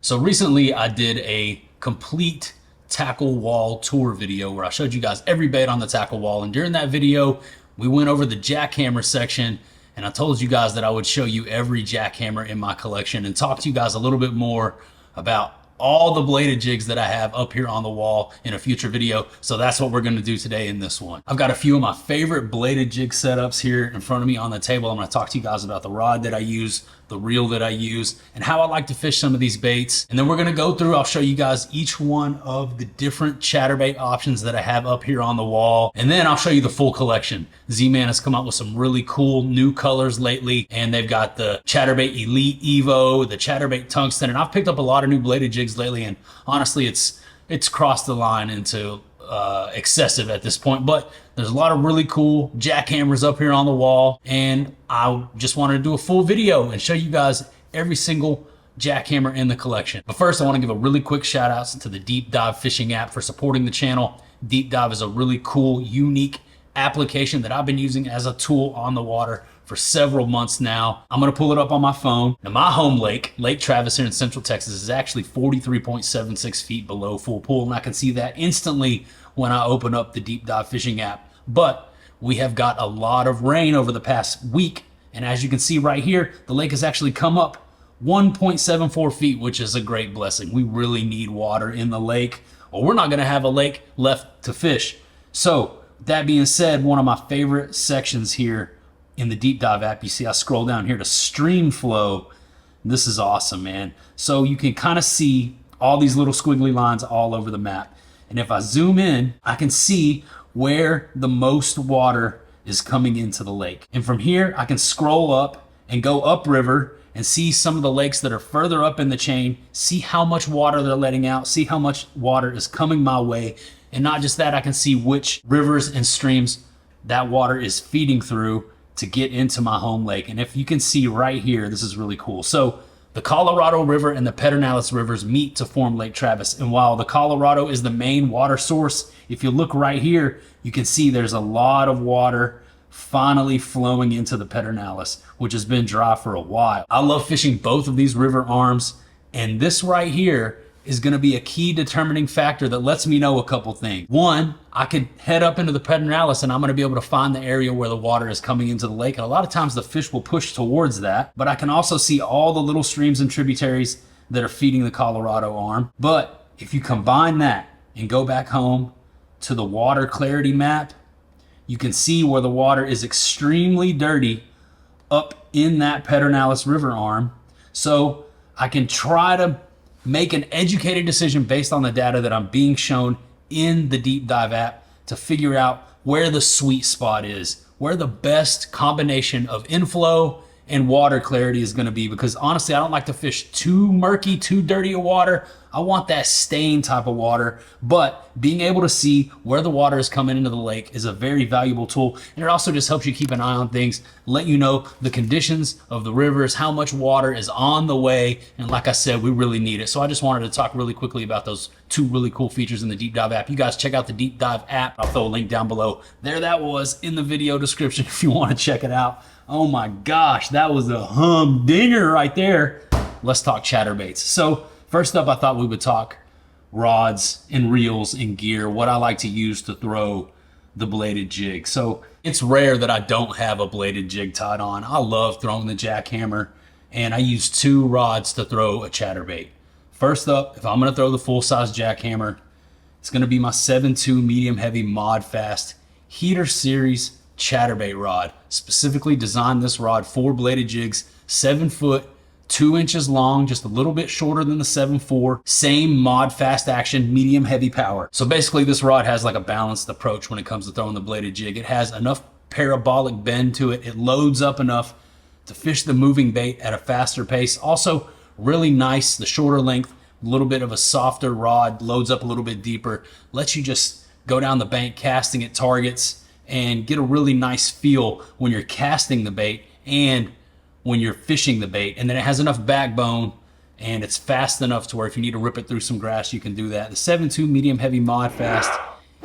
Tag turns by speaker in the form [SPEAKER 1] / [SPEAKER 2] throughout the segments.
[SPEAKER 1] So recently I did a complete tackle wall tour video where I showed you guys every bait on the tackle wall, and during that video we went over the jackhammer section, and I told you guys that I would show you every jackhammer in my collection and talk to you guys a little bit more about all the bladed jigs that I have up here on the wall in a future video. So that's what we're going to do today in this one. I've got a few of my favorite bladed jig setups here in front of me on the table. I'm going to talk to you guys about the rod that I use, the reel that I use, and how I like to fish some of these baits. And then we're going to go through, I'll show you guys each one of the different chatterbait options that I have up here on the wall. And then I'll show you the full collection. Z-Man has come out with some really cool new colors lately, and they've got the chatterbait Elite Evo, the chatterbait Tungsten, and I've picked up a lot of new bladed jigs lately, and honestly it's crossed the line into excessive at this point, but there's a lot of really cool jackhammers up here on the wall, and I just wanted to do a full video and show you guys every single jackhammer in the collection. But first I want to give a really quick shout out to the Deep Dive Fishing app for supporting the channel. Deep Dive is a really cool, unique application that I've been using as a tool on the water for several months now. I'm gonna pull it up on my phone. Now my home lake, Lake Travis here in Central Texas, is actually 43.76 feet below full pool, and I can see that instantly when I open up the Deep Dive Fishing app. But we have got a lot of rain over the past week, and as you can see right here, the lake has actually come up 1.74 feet, which is a great blessing. We really need water in the lake, or we're not gonna have a lake left to fish. So that being said, one of my favorite sections here in the Deep Dive app, you see I scroll down here to stream flow. This is awesome, man. So you can kind of see all these little squiggly lines all over the map. And if I zoom in, I can see where the most water is coming into the lake. And from here, I can scroll up and go upriver and see some of the lakes that are further up in the chain, see how much water they're letting out, see how much water is coming my way. And not just that, I can see which rivers and streams that water is feeding through to get into my home lake. And if you can see right here, this is really cool. So the Colorado River and the Pedernales rivers meet to form Lake Travis. And while the Colorado is the main water source, if you look right here, you can see there's a lot of water finally flowing into the Pedernales, which has been dry for a while. I love fishing both of these river arms, and this right here is going to be a key determining factor that lets me know a couple things. One, I could head up into the Pedernales and I'm going to be able to find the area where the water is coming into the lake. And a lot of times the fish will push towards that, but I can also see all the little streams and tributaries that are feeding the Colorado arm. But if you combine that and go back home to the water clarity map, you can see where the water is extremely dirty up in that Pedernales river arm. So I can try to make an educated decision based on the data that I'm being shown in the Deep Dive app to figure out where the sweet spot is, where the best combination of inflow and water clarity is going to be. Because honestly, I don't like to fish too murky, too dirty of water. I want that stain type of water, but being able to see where the water is coming into the lake is a very valuable tool. And it also just helps you keep an eye on things, let you know the conditions of the rivers, how much water is on the way. And like I said, we really need it. So I just wanted to talk really quickly about those two really cool features in the Deep Dive app. You guys check out the Deep Dive app. I'll throw a link down below. There that was in the video description if you want to check it out. Oh my gosh, that was a humdinger right there. Let's talk chatterbaits. So first up, I thought we would talk rods and reels and gear, what I like to use to throw the bladed jig. So it's rare that I don't have a bladed jig tied on. I love throwing the jackhammer, and I use two rods to throw a chatterbait. First up, if I'm gonna throw the full-size jackhammer, it's gonna be my 7.2 medium heavy mod fast heater series chatterbait rod. Specifically designed this rod for bladed jigs, 7 foot, 2 inches long, just a little bit shorter than the 7.4, same mod fast action, medium heavy power. So basically this rod has like a balanced approach when it comes to throwing the bladed jig. It has enough parabolic bend to it. It loads up enough to fish the moving bait at a faster pace. Also really nice, the shorter length, a little bit of a softer rod, loads up a little bit deeper, lets you just go down the bank casting at targets and get a really nice feel when you're casting the bait and when you're fishing the bait. And then it has enough backbone and it's fast enough to where if you need to rip it through some grass, you can do that. The 7.2 medium heavy mod fast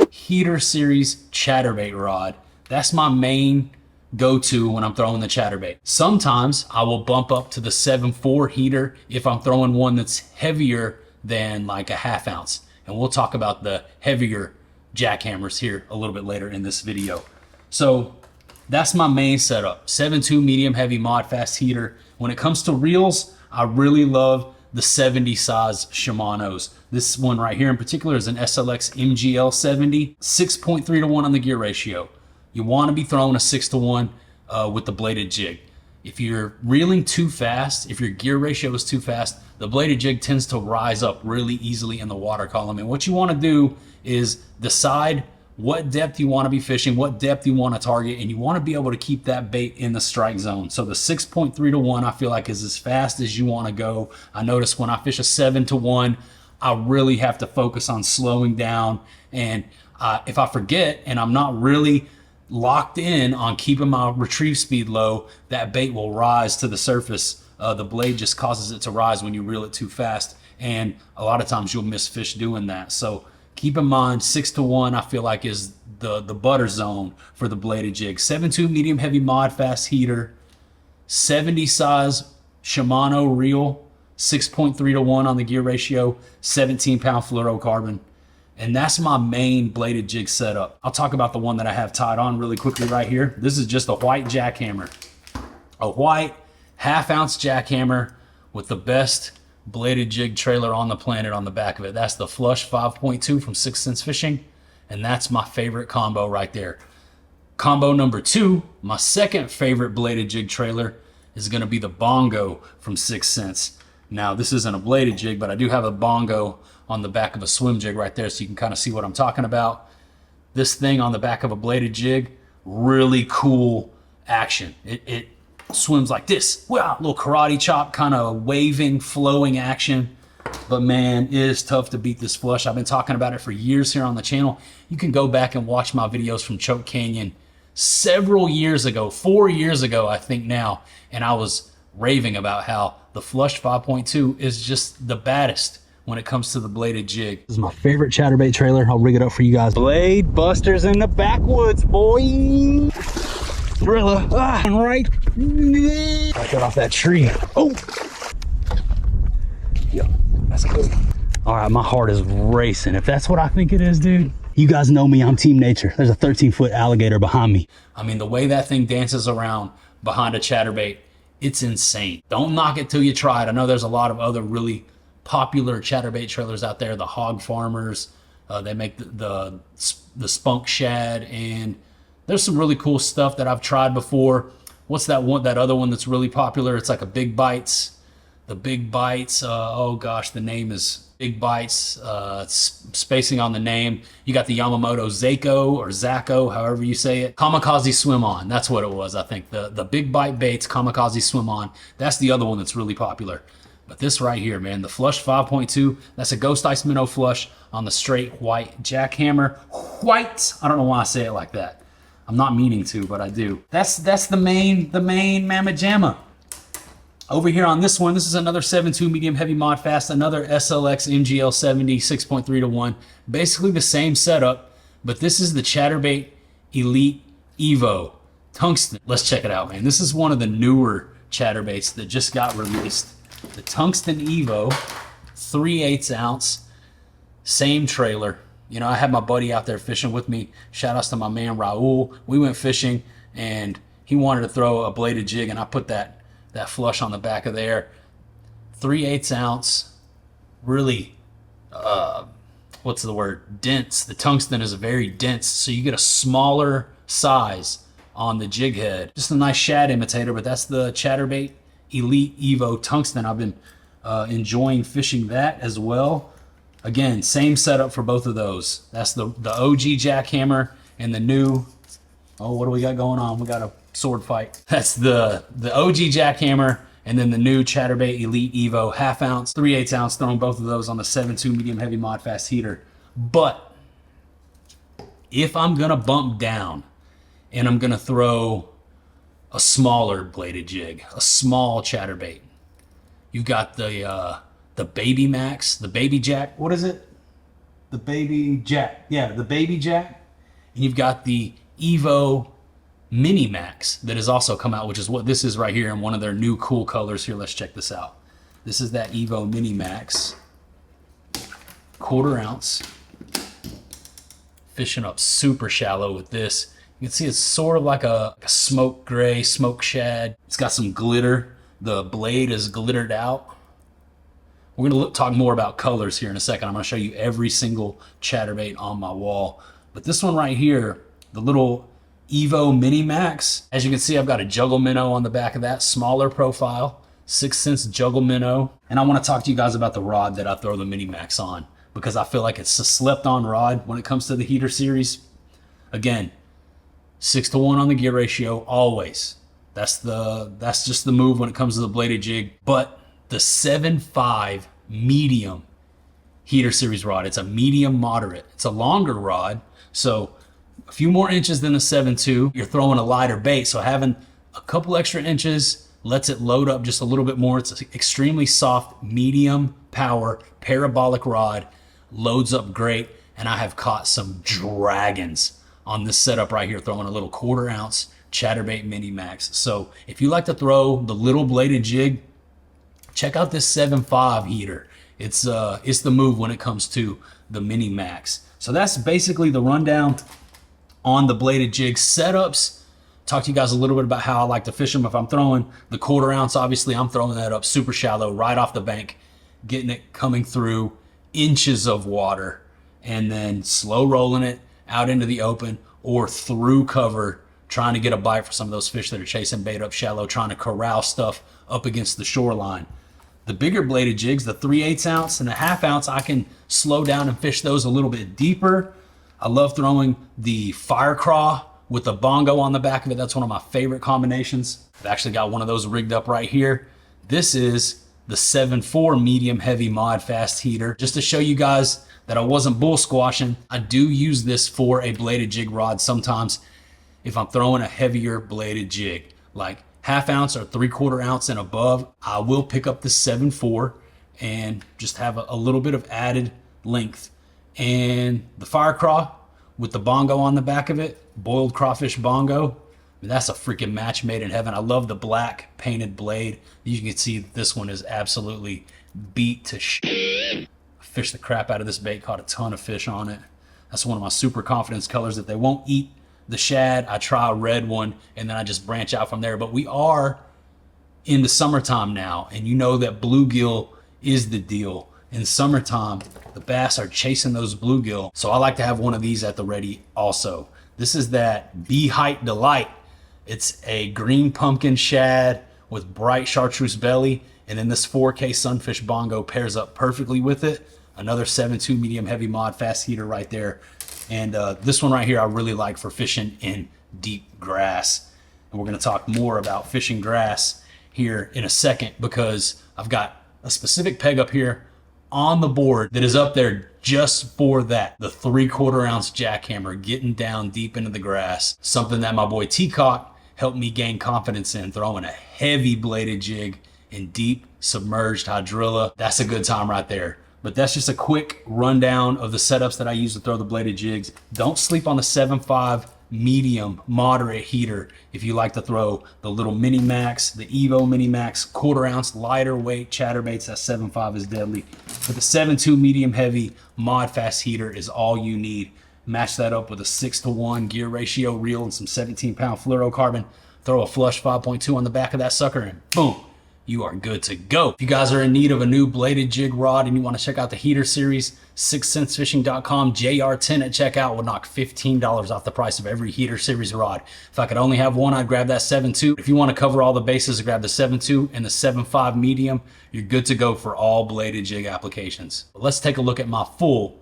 [SPEAKER 1] heater series chatterbait rod. That's my main go to when I'm throwing the chatterbait. Sometimes I will bump up to the 7.4 heater if I'm throwing one that's heavier than like a 1/2 ounce. And we'll talk about the heavier jackhammers here a little bit later in this video. So that's my main setup. 7.2 medium heavy mod fast heater. When it comes to reels, I really love the 70 size Shimano's. This one right here in particular is an SLX MGL 70, 6.3 to 1 on the gear ratio. You want to be throwing a 6 to 1 with the bladed jig. If you're reeling too fast, if your gear ratio is too fast, the bladed jig tends to rise up really easily in the water column. And what you want to do is decide what depth you want to be fishing, what depth you want to target, and you want to be able to keep that bait in the strike zone. So the 6.3 to 1 I feel like is as fast as you want to go. I notice when I fish a 7 to 1, I really have to focus on slowing down. And if I forget and I'm not really locked in on keeping my retrieve speed low, that bait will rise to the surface. The blade just causes it to rise when you reel it too fast. And a lot of times you'll miss fish doing that. So keep in mind, 6 to 1 I feel like is the butter zone for the bladed jig. 7.2 medium heavy mod fast heater, 70 size Shimano reel, 6.3 to 1 on the gear ratio, 17 pound fluorocarbon. And that's my main bladed jig setup. I'll talk about the one that I have tied on really quickly right here. This is just a white jackhammer. A white 1/2 ounce jackhammer with the best bladed jig trailer on the planet on the back of it. That's the Flush 5.2 from 6 Cents Fishing. And that's my favorite combo right there. Combo number 2, my second favorite bladed jig trailer, is gonna be the Bongo from 6 Cents. Now this isn't a bladed jig, but I do have a Bongo on the back of a swim jig right there, so you can kind of see what I'm talking about. This thing on the back of a bladed jig, really cool action. It swims like this. Wow, little karate chop, kind of waving, flowing action. But man, it is tough to beat this flush. I've been talking about it for years here on the channel. You can go back and watch my videos from Choke Canyon several years ago, 4 years ago, I think now. And I was raving about how the Flush 5.2 is just the baddest when it comes to the bladed jig. This is my favorite chatterbait trailer. I'll rig it up for you guys. Blade busters in the backwoods, boy. Thriller, right that off that tree. Oh, yeah, that's good. All right, my heart is racing. If that's what I think it is, dude. You guys know me, I'm Team Nature. There's a 13-foot alligator behind me. I mean, the way that thing dances around behind a chatterbait, it's insane. Don't knock it till you try it. I know there's a lot of other really popular chatterbait trailers out there. The Hog Farmers, they make the Spunk Shad, and there's some really cool stuff that I've tried before. What's that one? That other one that's really popular? It's like a Big Bites. The Big Bites. Oh gosh, the name is Big Bites. Spacing on the name. You got the Yamamoto Zako or Zako, however you say it. Kamikaze Swim On. That's what it was. I think the Big Bite Baits Kamikaze Swim On. That's the other one that's really popular. But this right here, man, the Flush 5.2, that's a Ghost Ice Minnow Flush on the straight white jackhammer. White. I don't know why I say it like that. I'm not meaning to, but I do. That's the main Mamma Jamma. Over here on this one, this is another 7.2 medium heavy mod fast, another SLX MGL 70, 6.3 to 1. Basically the same setup, but this is the Chatterbait Elite Evo Tungsten. Let's check it out, man. This is one of the newer chatterbaits that just got released. The Tungsten Evo, 3/8 ounce, same trailer. You know, I had my buddy out there fishing with me. Shout outs to my man Raul. We went fishing and he wanted to throw a bladed jig, and I put that flush on the back of there. 3/8 ounce, really, what's the word? Dense. The tungsten is very dense, so you get a smaller size on the jig head. Just a nice shad imitator, but that's the Chatterbait Elite Evo Tungsten. I've been enjoying fishing that as well. Again, same setup for both of those. That's the OG jackhammer and the new, oh, what do we got going on? We got a sword fight. That's the OG jackhammer and then the new Chatterbait Elite Evo 1/2 ounce, 3/8 ounce, throwing both of those on the 7.2 medium heavy mod fast heater. But if I'm gonna bump down and I'm gonna throw a smaller bladed jig, a small chatterbait, you've got the Baby Max, the Baby Jack. What is it? The Baby Jack. Yeah, the Baby Jack. And you've got the Evo Mini Max that has also come out, which is what this is right here in one of their new cool colors. Here, let's check this out. This is that Evo Mini Max, 1/4 ounce. Fishing up super shallow with this. You can see it's sort of like a smoke gray, smoke shad. It's got some glitter. The blade is glittered out. We're gonna talk more about colors here in a second. I'm gonna show you every single chatterbait on my wall. But this one right here, the little Evo Mini Max, as you can see, I've got a juggle minnow on the back of that, smaller profile, 6 cents juggle minnow. And I wanna talk to you guys about the rod that I throw the Mini Max on, because I feel like it's a slept on rod when it comes to the heater series. Again, 6-to-1 on the gear ratio, always. That's just the move when it comes to the bladed jig. But the 7.5 medium heater series rod, it's a medium moderate. It's a longer rod, so a few more inches than the 7.2. You're throwing a lighter bait, so having a couple extra inches lets it load up just a little bit more. It's an extremely soft, medium power, parabolic rod, loads up great, and I have caught some dragons on this setup right here, throwing a little 1/4 ounce chatterbait Mini Max. So if you like to throw the little bladed jig, check out this 7.5 heater. It's the move when it comes to the Mini Max. So that's basically the rundown on the bladed jig setups. Talk to you guys a little bit about how I like to fish them. If I'm throwing the 1/4 ounce, obviously I'm throwing that up super shallow, right off the bank, getting it coming through inches of water, and then slow rolling it out into the open or through cover, trying to get a bite for some of those fish that are chasing bait up shallow, trying to corral stuff up against the shoreline. The bigger bladed jigs, the 3/8 ounce and the 1/2 ounce, I can slow down and fish those a little bit deeper. I love throwing the fire craw with the bongo on the back of it. That's one of my favorite combinations. I've actually got one of those rigged up right here. This is the 7.4 medium heavy mod fast heater. Just to show you guys that I wasn't bull squashing, I do use this for a bladed jig rod sometimes if I'm throwing a heavier bladed jig, like 1/2 ounce or 3/4 ounce and above. I will pick up the 7.4 and just have a little bit of added length. And the fire craw with the bongo on the back of it, boiled crawfish bongo, I mean, that's a freaking match made in heaven. I love the black painted blade. You can see that this one is absolutely beat to shit. I fished the crap out of this bait, caught a ton of fish on it. That's one of my super confidence colors. If they won't eat the shad, I try a red one, and then I just branch out from there. But we are in the summertime now, and you know that bluegill is the deal. In summertime, the bass are chasing those bluegill. So I like to have one of these at the ready also. This is that Bee Height Delight. It's a green pumpkin shad with bright chartreuse belly, and then this 4K sunfish bongo pairs up perfectly with it. Another 7.2 medium heavy mod fast heater right there. And this one right here I really like for fishing in deep grass. And we're gonna talk more about fishing grass here in a second, because I've got a specific peg up here on the board that is up there just for that. The 3/4 ounce jackhammer, getting down deep into the grass. Something that my boy T-Cock helped me gain confidence in, throwing a heavy bladed jig in deep submerged hydrilla. That's a good time right there. But that's just a quick rundown of the setups that I use to throw the bladed jigs. Don't sleep on the 7.5 medium moderate heater if you like to throw the little Mini Max, the Evo Mini Max, 1/4 ounce lighter weight chatterbaits. That 7.5 is deadly. But the 7.2 medium heavy mod fast heater is all you need. Match that up with a 6-to-1 gear ratio reel and some 17-pound fluorocarbon. Throw a flush 5.2 on the back of that sucker, and boom, you are good to go. If you guys are in need of a new bladed jig rod and you want to check out the heater series, 6centsfishing.com, JR10 at checkout will knock $15 off the price of every heater series rod. If I could only have one, I'd grab that 7.2. If you want to cover all the bases, grab the 7.2 and the 7.5 medium. You're good to go for all bladed jig applications. But let's take a look at my full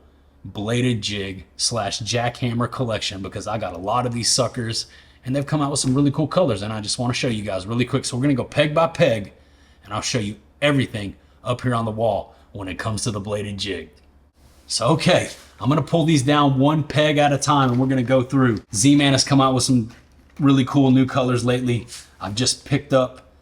[SPEAKER 1] bladed jig / jackhammer collection, because I got a lot of these suckers and they've come out with some really cool colors, and I just want to show you guys really quick. So we're going to go peg by peg, and I'll show you everything up here on the wall when it comes to the bladed jig. So, okay, I'm gonna pull these down one peg at a time, and we're gonna go through. Z-Man has come out with some really cool new colors lately. I've just picked up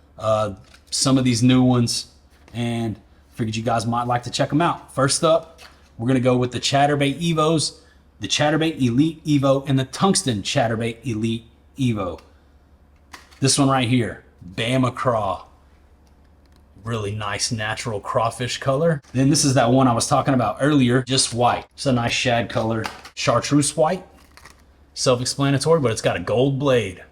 [SPEAKER 1] some of these new ones and figured you guys might like to check them out. First up, we're gonna go with the Chatterbait Evos, the Chatterbait Elite Evo, and the Tungsten Chatterbait Elite Evo. This one right here, Bama Craw. Really nice natural crawfish color. Then this is that one I was talking about earlier, just white. It's a nice shad color. Chartreuse white. Self-explanatory, but it's got a gold blade.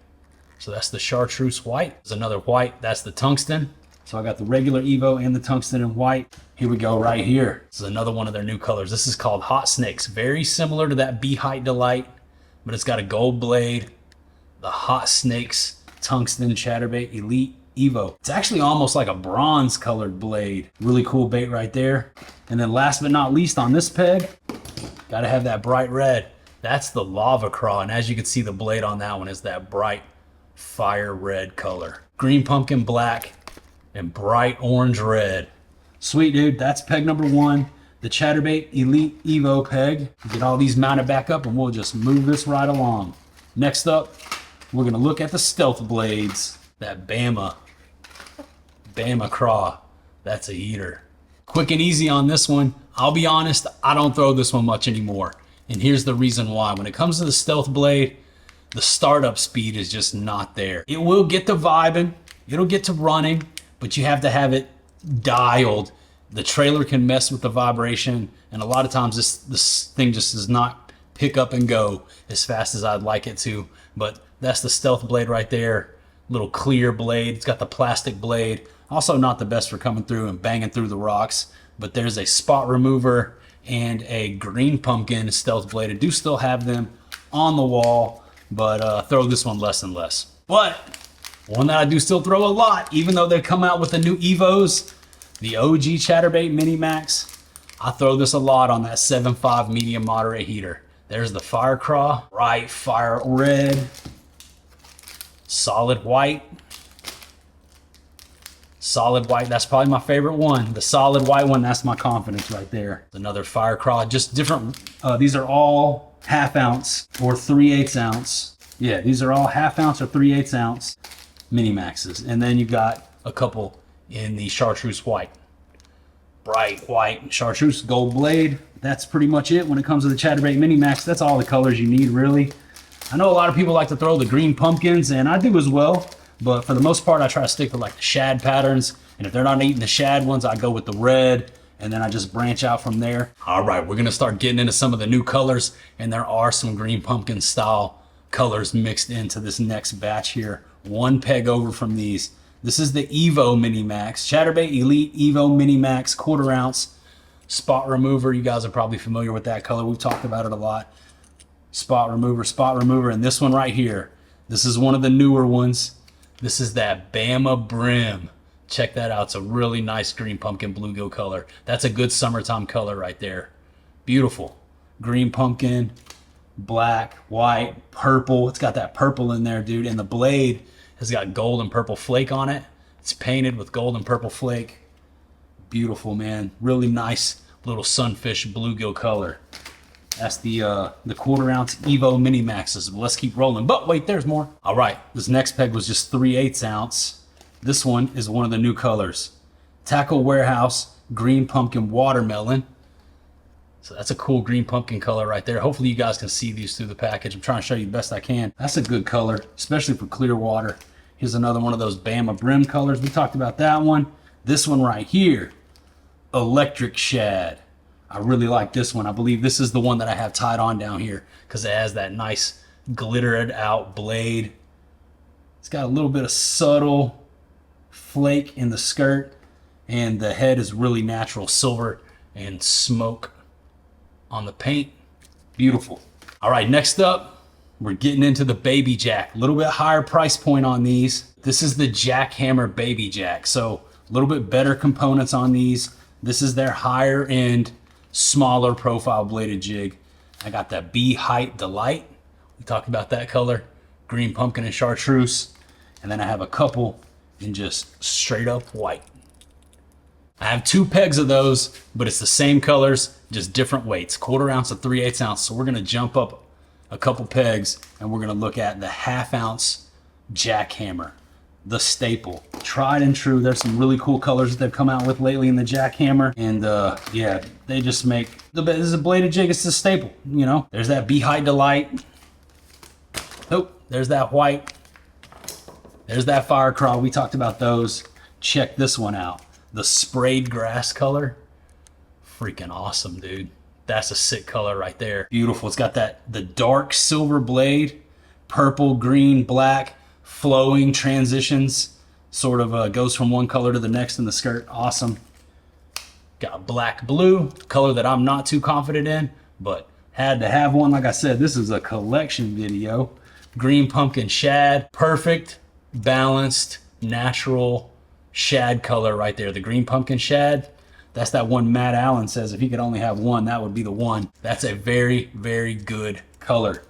[SPEAKER 1] So that's the chartreuse white. There's another white, that's the tungsten. So I got the regular Evo and the tungsten in white. Here we go right here. This is another one of their new colors. This is called Hot Snakes. Very similar to that Bee Height Delight, but it's got a gold blade. The Hot Snakes Tungsten Chatterbait Elite Evo. It's actually almost like a bronze colored blade. Really cool bait right there. And then last but not least on this peg, gotta have that bright red. That's the Lava Craw. And as you can see, the blade on that one is that bright fire red color. Green pumpkin black and bright orange red. Sweet, dude. That's peg number one, the Chatterbait Elite Evo peg. Get all these mounted back up and we'll just move this right along. Next up, we're gonna look at the stealth blades. That Bama Craw. That's a heater. Quick and easy on this one. I'll be honest, I don't throw this one much anymore. And here's the reason why. When it comes to the stealth blade, the startup speed is just not there. It will get to vibing, it'll get to running, but you have to have it dialed. The trailer can mess with the vibration, and a lot of times this thing just does not pick up and go as fast as I'd like it to. But that's the stealth blade right there. Little clear blade. It's got the plastic blade. Also not the best for coming through and banging through the rocks, but there's a spot remover and a green pumpkin stealth blade. I do still have them on the wall, but throw this one less and less. But one that I do still throw a lot, even though they come out with the new Evos, the OG Chatterbait Mini Max, I throw this a lot on that 7.5 medium moderate heater. There's the Fire Craw, bright fire red, solid white. Solid white, that's probably my favorite one. The solid white one, that's my confidence right there. Another Fire Craw, just different. These are all 1/2 ounce or 3/8 ounce. Yeah, these are all 1/2 ounce or 3/8 ounce Mini Maxes. And then you've got a couple in the chartreuse white. Bright white, chartreuse, gold blade. That's pretty much it when it comes to the Chatterbait Mini Max. That's all the colors you need, really. I know a lot of people like to throw the green pumpkins, and I do as well. But for the most part, I try to stick to like the shad patterns. And if they're not eating the shad ones, I go with the red. And then I just branch out from there. All right, we're gonna start getting into some of the new colors. And there are some green pumpkin style colors mixed into this next batch here. One peg over from these. This is the Evo Mini Max. Chatterbait Elite Evo Mini Max, 1/4 ounce. Spot remover, you guys are probably familiar with that color. We've talked about it a lot. Spot remover, and this one right here. This is one of the newer ones. This is that Bama Brim. Check that out. It's a really nice green pumpkin bluegill color. That's a good summertime color right there. Beautiful. Green pumpkin, black, white, purple. It's got that purple in there, dude. And the blade has got gold and purple flake on it. It's painted with gold and purple flake. Beautiful, man. Really nice little sunfish bluegill color. That's the 1/4 ounce Evo Mini Maxes. Let's keep rolling. But wait, there's more. All right, this next peg was just 3/8 ounce. This one is one of the new colors. Tackle Warehouse Green Pumpkin Watermelon. So that's a cool green pumpkin color right there. Hopefully you guys can see these through the package. I'm trying to show you the best I can. That's a good color, especially for clear water. Here's another one of those Bama Brim colors. We talked about that one. This one right here, Electric Shad. I really like this one. I believe this is the one that I have tied on down here because it has that nice glittered out blade. It's got a little bit of subtle flake in the skirt, and the head is really natural silver and smoke on the paint. Beautiful. All right, next up, we're getting into the Baby Jack. A little bit higher price point on these. This is the Jackhammer Baby Jack. So a little bit better components on these. This is their higher end, smaller profile bladed jig. I got that Bee Height Delight. We talked about that color. Green pumpkin and chartreuse. And then I have a couple in just straight up white. I have 2 pegs of those, but it's the same colors, just different weights. 1/4 ounce to 3/8 ounce. So we're gonna jump up a couple pegs and we're gonna look at the 1/2 ounce Jackhammer, the staple. Tried and true. There's some really cool colors that they've come out with lately in the Jackhammer. And yeah, they just make, this is a bladed jig, it's a staple, you know. There's that Bee Height Delight. Oh, there's that white. There's that fire craw. We talked about those. Check this one out. The sprayed grass color. Freaking awesome, dude. That's a sick color right there. Beautiful. It's got the dark silver blade, purple, green, black, flowing transitions. Sort of goes from one color to the next in the skirt. Awesome. Got black, blue, color that I'm not too confident in, but had to have one. Like I said, this is a collection video. Green pumpkin shad. Perfect, balanced, natural shad color right there. The green pumpkin shad. That's that one Matt Allen says if he could only have one, that would be the one. That's a very, very good color.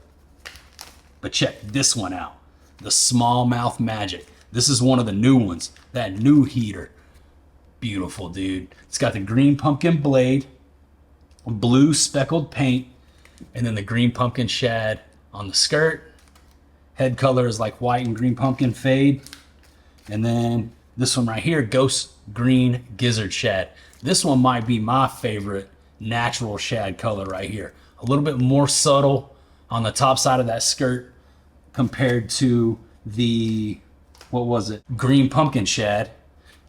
[SPEAKER 1] But check this one out. The smallmouth magic. This is one of the new ones. That new heater. Beautiful, dude. It's got the green pumpkin blade, blue speckled paint, and then the green pumpkin shad on the skirt. Head color is like white and green pumpkin fade. And then this one right here, ghost green gizzard shad. This one might be my favorite natural shad color right here. A little bit more subtle on the top side of that skirt compared to the, what was it? Green pumpkin shad.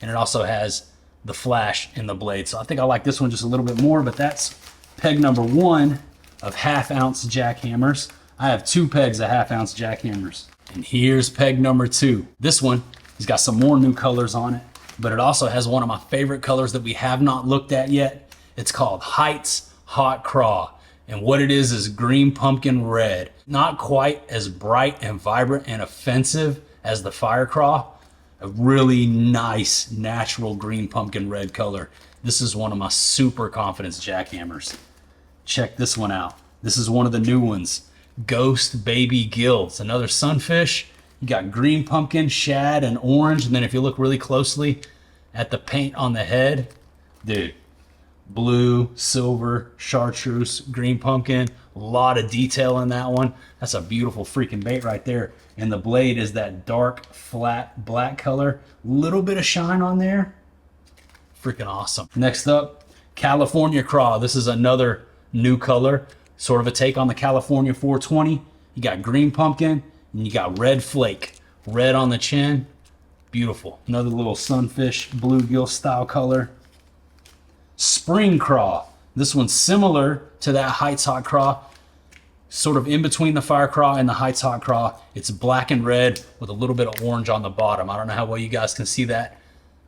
[SPEAKER 1] And it also has the flash in the blade. So I think I like this one just a little bit more, but that's peg number 1 of half-ounce jackhammers. I have 2 pegs of half-ounce jackhammers. And here's peg number 2. This one has got some more new colors on it, but it also has one of my favorite colors that we have not looked at yet. It's called Heights Hot Craw. And what it is green pumpkin red. Not quite as bright and vibrant and offensive as the fire craw. A really nice natural green pumpkin red color. This is one of my super confidence jackhammers. Check this one out. This is one of the new ones. Ghost Baby Gills. Another sunfish. You got green pumpkin, shad, and orange. And then if you look really closely at the paint on the head, dude, blue, silver, chartreuse, green pumpkin. A lot of detail in that one. That's a beautiful freaking bait right there. And the blade is that dark, flat, black color. Little bit of shine on there. Freaking awesome. Next up, California Craw. This is another new color. Sort of a take on the California 420. You got green pumpkin and you got red flake. Red on the chin. Beautiful. Another little sunfish, bluegill style color. Spring Craw. This one's similar to that Heights Hot Craw. Sort of in between the fire craw and the Heights Hot Craw. It's black and red with a little bit of orange on the bottom. I don't know how well you guys can see that.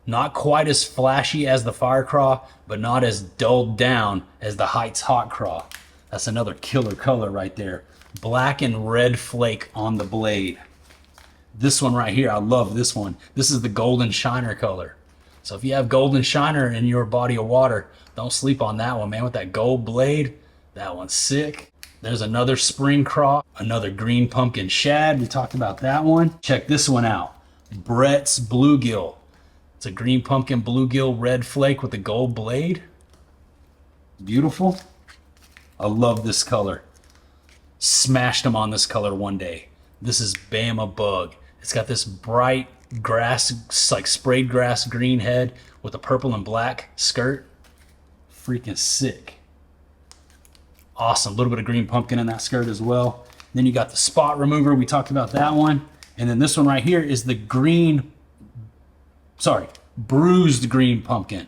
[SPEAKER 1] Not quite as flashy as the fire craw, but not as dulled down as the Heights Hot Craw. That's another killer color right there. Black and red flake on the blade. This one right here, I love this one. This is the golden shiner color. So if you have golden shiner in your body of water, don't sleep on that one, man. With that gold blade, that one's sick. There's another spring craw, another green pumpkin shad. We talked about that one. Check this one out. Brett's bluegill. It's a green pumpkin bluegill red flake with a gold blade. Beautiful. I love this color. Smashed them on this color one day. This is Bama Bug. It's got this bright grass, like sprayed grass green head with a purple and black skirt. Freaking sick. Awesome. A little bit of green pumpkin in that skirt as well. Then you got the spot remover. We talked about that one. And then this one right here is the bruised green pumpkin.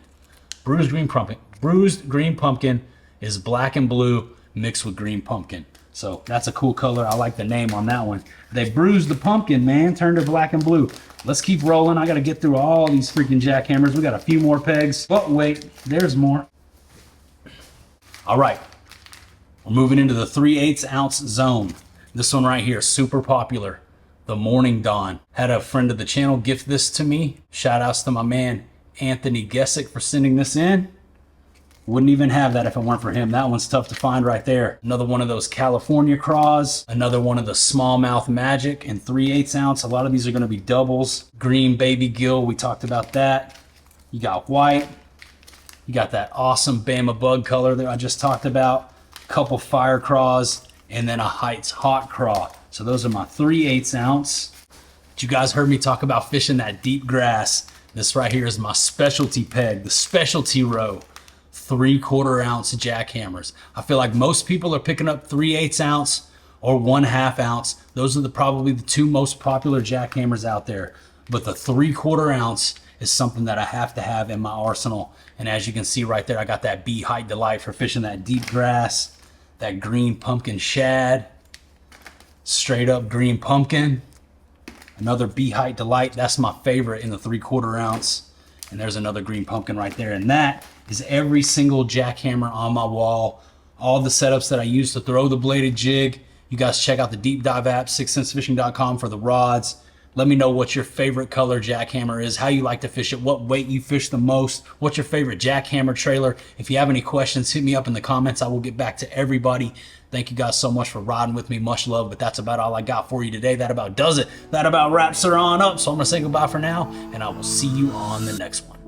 [SPEAKER 1] Bruised green pumpkin. Bruised green pumpkin is black and blue mixed with green pumpkin. So that's a cool color. I like the name on that one. They bruised the pumpkin, man. Turned it black and blue. Let's keep rolling. I got to get through all these freaking jackhammers. We got a few more pegs. But wait, there's more. All right. We're moving into the 3/8 ounce zone. This one right here, super popular. The Morning Dawn. Had a friend of the channel gift this to me. Shout outs to my man, Anthony Gessick, for sending this in. Wouldn't even have that if it weren't for him. That one's tough to find right there. Another one of those California craws. Another one of the smallmouth magic in 3/8 ounce. A lot of these are gonna be doubles. Green baby gill, we talked about that. You got white. You got that awesome Bama Bug color that I just talked about. Couple fire craws, and then a Heights Hot Craw. So those are my 3/8 ounce. But you guys heard me talk about fishing that deep grass. This right here is my specialty peg, the specialty row. 3/4 ounce jackhammers. I feel like most people are picking up 3/8 ounce or 1/2 ounce. Those are probably the two most popular jackhammers out there. But the 3/4 ounce is something that I have to have in my arsenal. And as you can see right there, I got that Bee Height Delight for fishing that deep grass, that green pumpkin shad, straight up green pumpkin. Another Bee Height Delight, that's my favorite in the 3/4 ounce. And there's another green pumpkin right there. And that is every single jackhammer on my wall. All the setups that I use to throw the bladed jig. You guys check out the deep dive app, sixcensefishing.com for the rods. Let me know what your favorite color jackhammer is, how you like to fish it, what weight you fish the most, what's your favorite jackhammer trailer. If you have any questions, hit me up in the comments. I will get back to everybody. Thank you guys so much for riding with me. Much love, but that's about all I got for you today. That about does it. That about wraps her on up. So I'm going to say goodbye for now, and I will see you on the next one.